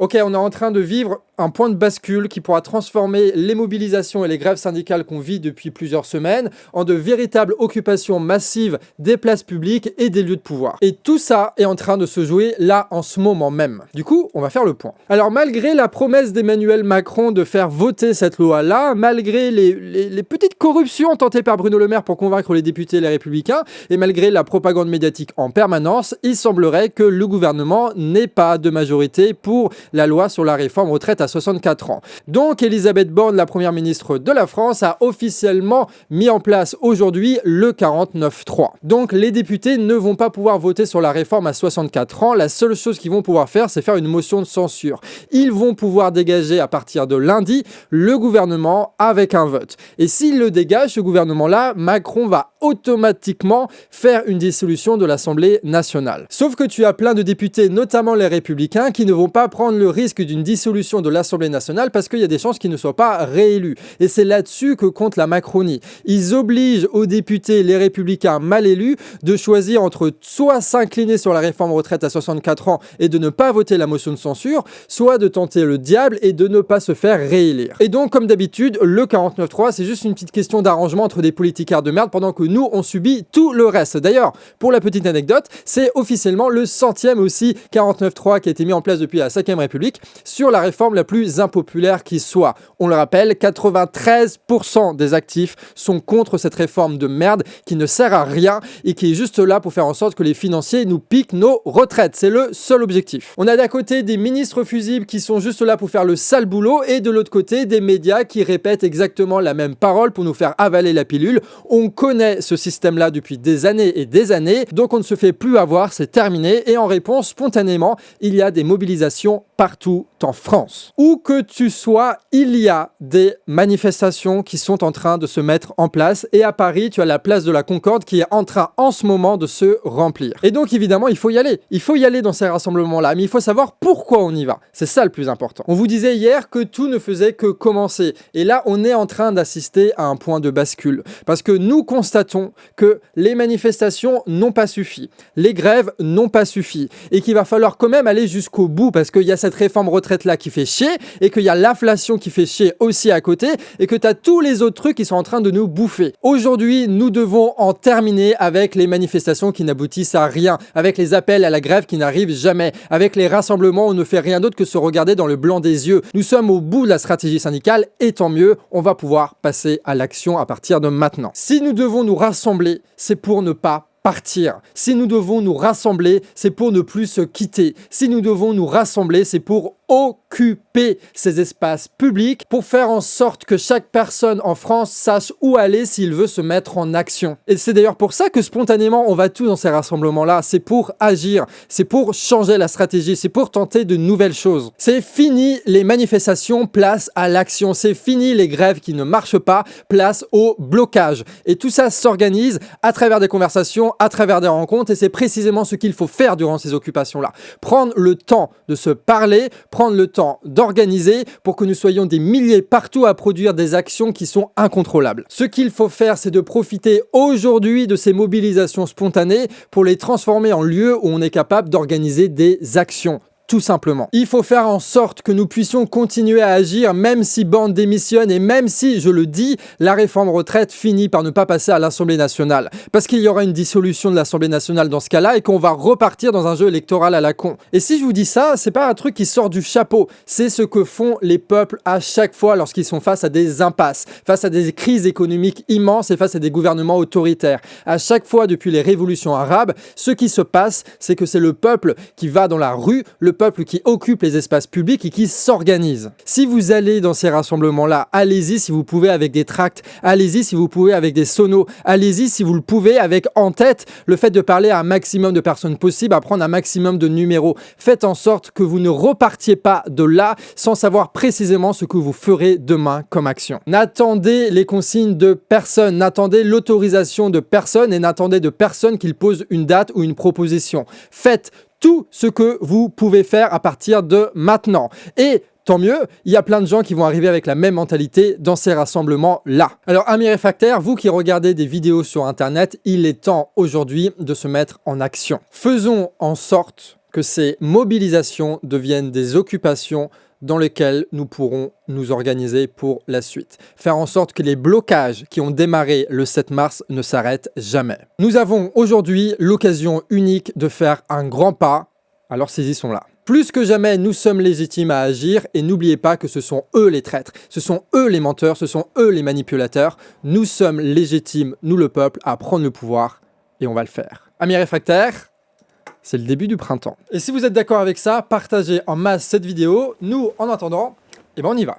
Ok, on est en train de vivre un point de bascule qui pourra transformer les mobilisations et les grèves syndicales qu'on vit depuis plusieurs semaines en de véritables occupations massives des places publiques et des lieux de pouvoir. Et tout ça est en train de se jouer là en ce moment même. Du coup, on va faire le point. Alors malgré la promesse d'Emmanuel Macron de faire voter cette loi-là, malgré les petites corruptions tentées par Bruno Le Maire pour convaincre les députés et les républicains, et malgré la propagande médiatique en permanence, il semblerait que le gouvernement n'ait pas de majorité pour la loi sur la réforme retraite à 64 ans. Donc Elisabeth Borne, la première ministre de la France, a officiellement mis en place aujourd'hui le 49.3. Donc les députés ne vont pas pouvoir voter sur la réforme à 64 ans. La seule chose qu'ils vont pouvoir faire, c'est faire une motion de censure. Ils vont pouvoir dégager à partir de lundi le gouvernement avec un vote. Et s'il le dégage, ce gouvernement-là, Macron va automatiquement faire une dissolution de l'Assemblée nationale. Sauf que tu as plein de députés, notamment les républicains, qui ne vont pas prendre le risque d'une dissolution de l'Assemblée nationale parce qu'il y a des chances qu'ils ne soient pas réélus. Et c'est là-dessus que compte la Macronie. Ils obligent aux députés, les républicains mal élus, de choisir entre soit s'incliner sur la réforme retraite à 64 ans et de ne pas voter la motion de censure, soit de tenter le diable et de ne pas se faire réélire. Et donc, comme d'habitude, le 49.3, c'est juste une petite question d'arrangement entre des politicards de merde pendant que nous, on subit tout le reste. D'ailleurs, pour la petite anecdote, c'est officiellement le 100e aussi 49.3 qui a été mis en place depuis la 5e République sur la réforme la plus impopulaire qui soit. On le rappelle, 93% des actifs sont contre cette réforme de merde qui ne sert à rien et qui est juste là pour faire en sorte que les financiers nous piquent nos retraites. C'est le seul objectif. On a d'un côté des ministres fusibles qui sont juste là pour faire le sale boulot et de l'autre côté des médias qui répètent exactement la même parole pour nous faire avaler la pilule. On connaît ce système-là depuis des années et des années, donc on ne se fait plus avoir, c'est terminé. Et en réponse, spontanément, il y a des mobilisations partout en France. Où que tu sois, il y a des manifestations qui sont en train de se mettre en place. Et à Paris, tu as la place de la Concorde qui est en train en ce moment de se remplir. Et donc évidemment, il faut y aller. Il faut y aller dans ces rassemblements-là. Mais il faut savoir pourquoi on y va. C'est ça le plus important. On vous disait hier que tout ne faisait que commencer. Et là, on est en train d'assister à un point de bascule. Parce que nous constatons que les manifestations n'ont pas suffi. Les grèves n'ont pas suffi. Et qu'il va falloir quand même aller jusqu'au bout parce qu'il y a cette réforme retraite là qui fait chier et qu'il y a l'inflation qui fait chier aussi à côté et que tu as tous les autres trucs qui sont en train de nous bouffer. Aujourd'hui, nous devons en terminer avec les manifestations qui n'aboutissent à rien, avec les appels à la grève qui n'arrivent jamais, avec les rassemblements où on ne fait rien d'autre que se regarder dans le blanc des yeux. Nous sommes au bout de la stratégie syndicale et tant mieux, on va pouvoir passer à l'action à partir de maintenant. Si nous devons nous rassembler, c'est pour ne pas partir. Si nous devons nous rassembler, c'est pour ne plus se quitter. Si nous devons nous rassembler, c'est pour occuper ces espaces publics pour faire en sorte que chaque personne en France sache où aller s'il veut se mettre en action. Et c'est d'ailleurs pour ça que spontanément on va tous dans ces rassemblements-là. C'est pour agir, c'est pour changer la stratégie, c'est pour tenter de nouvelles choses. C'est fini les manifestations, place à l'action. C'est fini les grèves qui ne marchent pas, place au blocage. Et tout ça s'organise à travers des conversations, à travers des rencontres et c'est précisément ce qu'il faut faire durant ces occupations-là. Prendre le temps de se parler, prendre le temps d'organiser pour que nous soyons des milliers partout à produire des actions qui sont incontrôlables. Ce qu'il faut faire, c'est de profiter aujourd'hui de ces mobilisations spontanées pour les transformer en lieux où on est capable d'organiser des actions. Tout simplement. Il faut faire en sorte que nous puissions continuer à agir même si Borne démissionne et même si, je le dis, la réforme retraite finit par ne pas passer à l'Assemblée nationale. Parce qu'il y aura une dissolution de l'Assemblée nationale dans ce cas-là et qu'on va repartir dans un jeu électoral à la con. Et si je vous dis ça, c'est pas un truc qui sort du chapeau. C'est ce que font les peuples à chaque fois lorsqu'ils sont face à des impasses, face à des crises économiques immenses et face à des gouvernements autoritaires. À chaque fois depuis les révolutions arabes, ce qui se passe, c'est que c'est le peuple qui va dans la rue, le peuple qui occupe les espaces publics et qui s'organise. Si vous allez dans ces rassemblements-là, allez-y si vous pouvez avec des tracts, allez-y si vous pouvez avec des sonos, allez-y si vous le pouvez avec en tête le fait de parler à un maximum de personnes possible, à prendre un maximum de numéros. Faites en sorte que vous ne repartiez pas de là sans savoir précisément ce que vous ferez demain comme action. N'attendez les consignes de personne, n'attendez l'autorisation de personne et n'attendez de personne qu'il pose une date ou une proposition. Faites tout ce que vous pouvez faire à partir de maintenant. Et tant mieux, il y a plein de gens qui vont arriver avec la même mentalité dans ces rassemblements-là. Alors, amis réfractaires, vous qui regardez des vidéos sur Internet, il est temps aujourd'hui de se mettre en action. Faisons en sorte que ces mobilisations deviennent des occupations dans lesquelles nous pourrons nous organiser pour la suite. Faire en sorte que les blocages qui ont démarré le 7 mars ne s'arrêtent jamais. Nous avons aujourd'hui l'occasion unique de faire un grand pas, alors saisissons-la. Plus que jamais, nous sommes légitimes à agir et n'oubliez pas que ce sont eux les traîtres, ce sont eux les menteurs, ce sont eux les manipulateurs. Nous sommes légitimes, nous le peuple, à prendre le pouvoir et on va le faire. Amis réfractaires, c'est le début du printemps. Et si vous êtes d'accord avec ça, partagez en masse cette vidéo. Nous, en attendant, on y va.